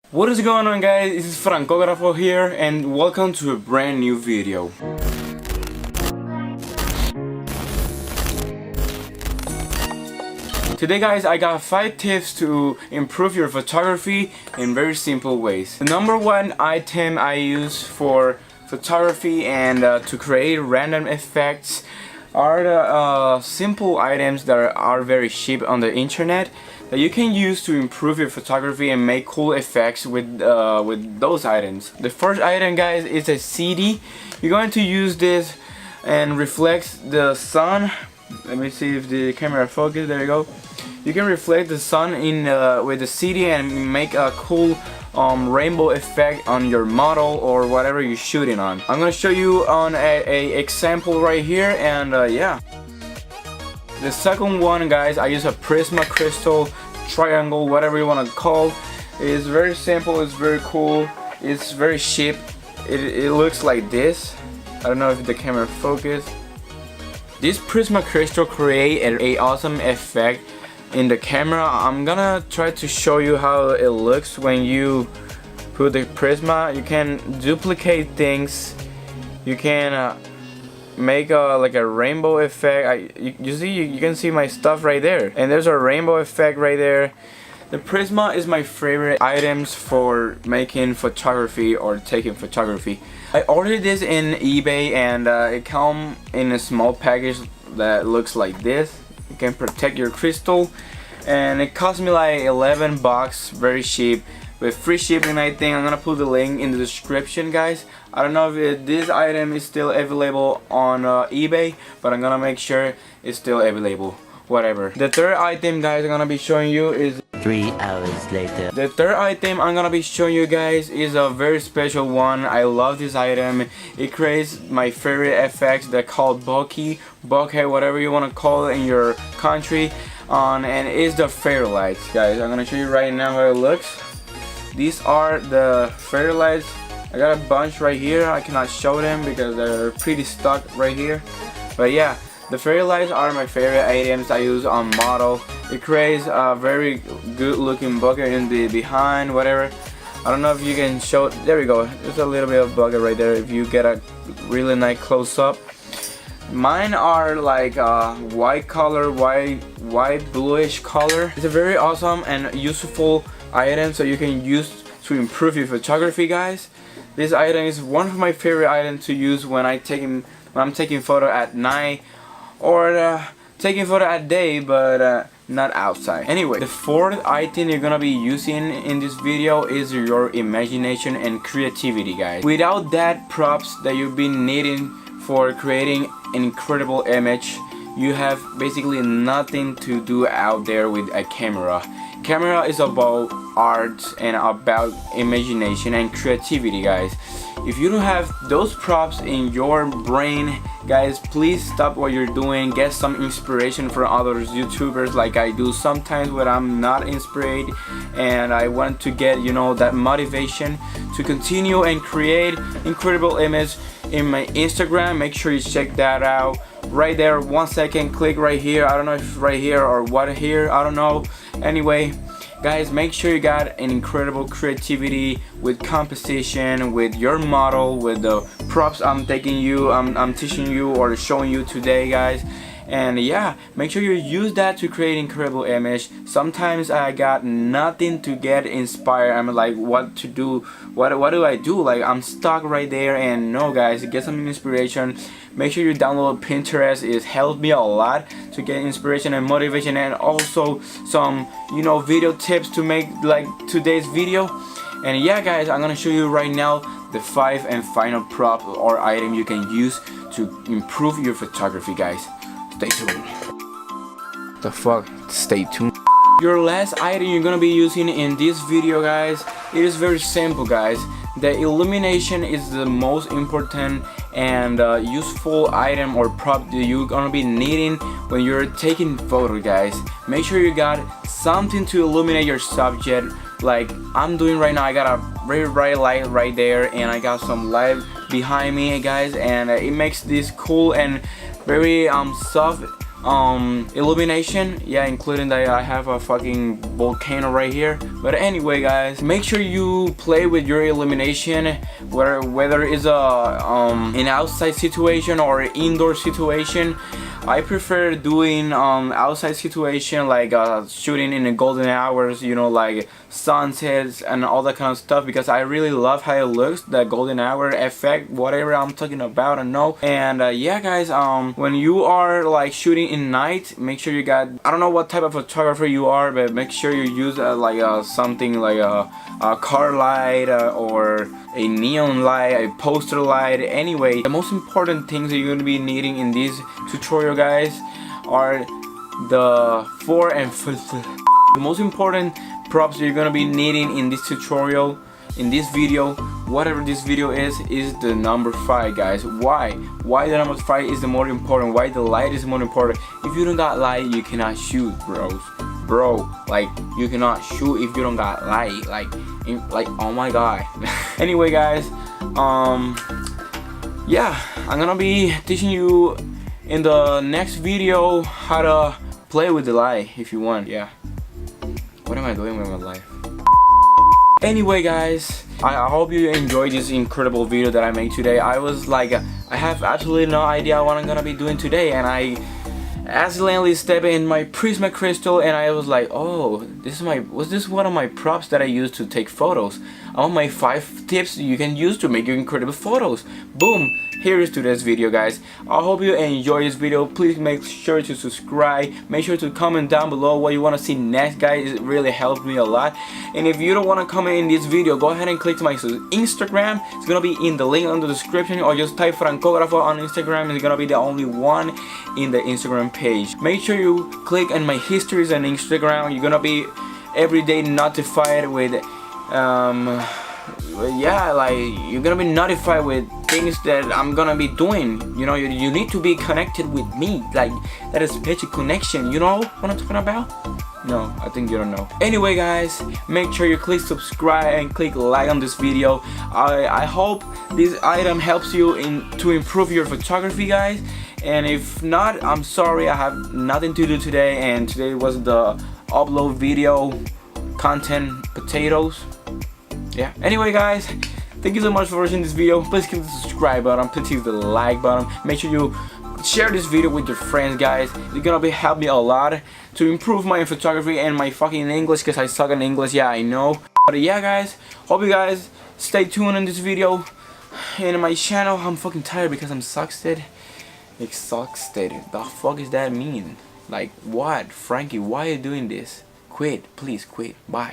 What is going on, guys? This is Frankografo here and welcome to a brand new video. Today guys, I got 5 tips to improve your photography in very simple ways. The number one item I use for photography and to create random effects are the simple items that are very cheap on the internet that you can use to improve your photography and make cool effects with those items. The first item, guys, is a CD. You're going to use this and reflect the sun. Let me see if the camera focus. There you go. You can reflect the sun in with the CD and make a cool rainbow effect on your model or whatever you're shooting on. I'm gonna show you on a example right here, and yeah. The second one, guys, I use a Prism crystal triangle, whatever you want to call. It's very simple, it's very cool, it's very cheap. It looks like this. I don't know if the camera focus. This Prism crystal create a awesome effect in the camera. I'm gonna try to show you how it looks when you put the Prisma. You can duplicate things. You can make like a rainbow effect. You see, you can see my stuff right there, and there's a rainbow effect right there. The Prisma is my favorite items for making photography or taking photography. I ordered this in eBay and it comes in a small package that looks like this. You can protect your crystal, and it cost me like 11 bucks, very cheap, with free shipping. I think I'm gonna put the link in the description, guys. I don't know if this item is still available on eBay, but I'm gonna make sure it's still available, whatever. The third item, guys, I'm gonna be showing you is 3 hours later. The third item I'm gonna be showing you guys is a very special one. I love this item. It creates my favorite effects that called bokeh, whatever you want to call it in your country, and it's the fairy lights, guys. I'm gonna show you right now how it looks. These are the fairy lights. I got a bunch right here. I cannot show them because they're pretty stuck right here, but yeah, the fairy lights are my favorite items I use on model. It creates a very good looking bucket in the behind, whatever. I don't know if you can show. There we go. There's a little bit of bucket right there if you get a really nice close up. Mine are like white color, white bluish color. It's a very awesome and useful item so you can use to improve your photography, guys. This item is one of my favorite items to use when I'm taking photo at night or taking photo at day, but not outside. Anyway, the fourth item you're gonna be using in this video is your imagination and creativity, guys. Without that props that you've been needing for creating an incredible image, you have basically nothing to do out there with a camera. Camera is about art and about imagination and creativity, guys. If you don't have those props in your brain, guys, please stop what you're doing. Get some inspiration from other YouTubers like I do sometimes when I'm not inspired and I want to get, you know, that motivation to continue and create incredible image in my Instagram. Make sure you check that out right there. 1 second, click right here. I don't know if it's right here or what here, I don't know. Anyway, guys, make sure you got an incredible creativity with composition, with your model, with the props I'm teaching you or showing you today, guys. And yeah, make sure you use that to create incredible image. Sometimes I got nothing to get inspired. I'm like, what to do? What do I do? Like, I'm stuck right there. And no, guys, get some inspiration. Make sure you download Pinterest. It helped me a lot to get inspiration and motivation, and also some, you know, video tips to make like today's video. And yeah, guys, I'm gonna show you right now the 5 and final prop or item you can use to improve your photography, guys. Stay tuned. The fuck? Stay tuned. Your last item you're gonna be using in this video, guys, it is very simple, guys. The illumination is the most important and useful item or prop that you're gonna be needing when you're taking photo, guys. Make sure you got something to illuminate your subject. Like I'm doing right now, I got a very bright light right there, and I got some light behind me, guys, and it makes this cool and very soft illumination, yeah, including that I have a fucking volcano right here. But anyway guys, make sure you play with your illumination, whether it's an outside situation or indoor situation. I prefer doing outside situation, like shooting in the golden hours, you know, like sunsets and all that kind of stuff, because I really love how it looks, the golden hour effect, whatever I'm talking about, I know. And yeah guys, when you are like shooting in night, make sure you got, I don't know what type of photographer you are, but make sure you use like something like a car light or a neon light, a poster light. Anyway, the most important things that you're going to be needing in this tutorial guys are the the most important props you're going to be needing in this tutorial, in this video, whatever this video is the number 5 guys. Why the number 5 is the more important, why the light is more important. If you don't got light, you cannot shoot, bro, like you cannot shoot if you don't got light, like oh my god. Anyway guys, yeah, I'm gonna be teaching you in the next video how to play with the light if you want. Yeah, what am I doing with my life? Anyway guys, I hope you enjoyed this incredible video that I made today. I was like, I have absolutely no idea what I'm gonna be doing today, and I accidentally stepped in my Prism crystal and I was like, oh, was this one of my props that I used to take photos? All my 5 tips you can use to make your incredible photos. Boom, here is today's video guys. I hope you enjoy this video. Please make sure to subscribe, make sure to comment down below what you want to see next guys. It really helps me a lot. And if you don't want to comment in this video, go ahead and click to my Instagram. It's gonna be in the link on the description, or just type Frankografo on Instagram. It's gonna be the only one in the Instagram page. Make sure you click on my histories on Instagram. You're gonna be every day notified with yeah, like you're gonna be notified with things that I'm gonna be doing. You know, you need to be connected with me, like that is special connection. You know what I'm talking about? No, I think you don't know. Anyway guys, make sure you click subscribe and click like on this video. I hope this item helps you to improve your photography guys. And if not, I'm sorry, I have nothing to do today, and today was the upload video content potatoes. Yeah, anyway guys, thank you so much for watching this video. Please click the subscribe button, please click the like button. Make sure you share this video with your friends guys. It's gonna help me a lot to improve my photography and my fucking English, because I suck in English, yeah, I know. But yeah guys, hope you guys stay tuned in this video and my channel. I'm fucking tired because I'm exhausted. Exhausted, the fuck does that mean? Like what? Frankie, why are you doing this? Quit, please quit. Bye.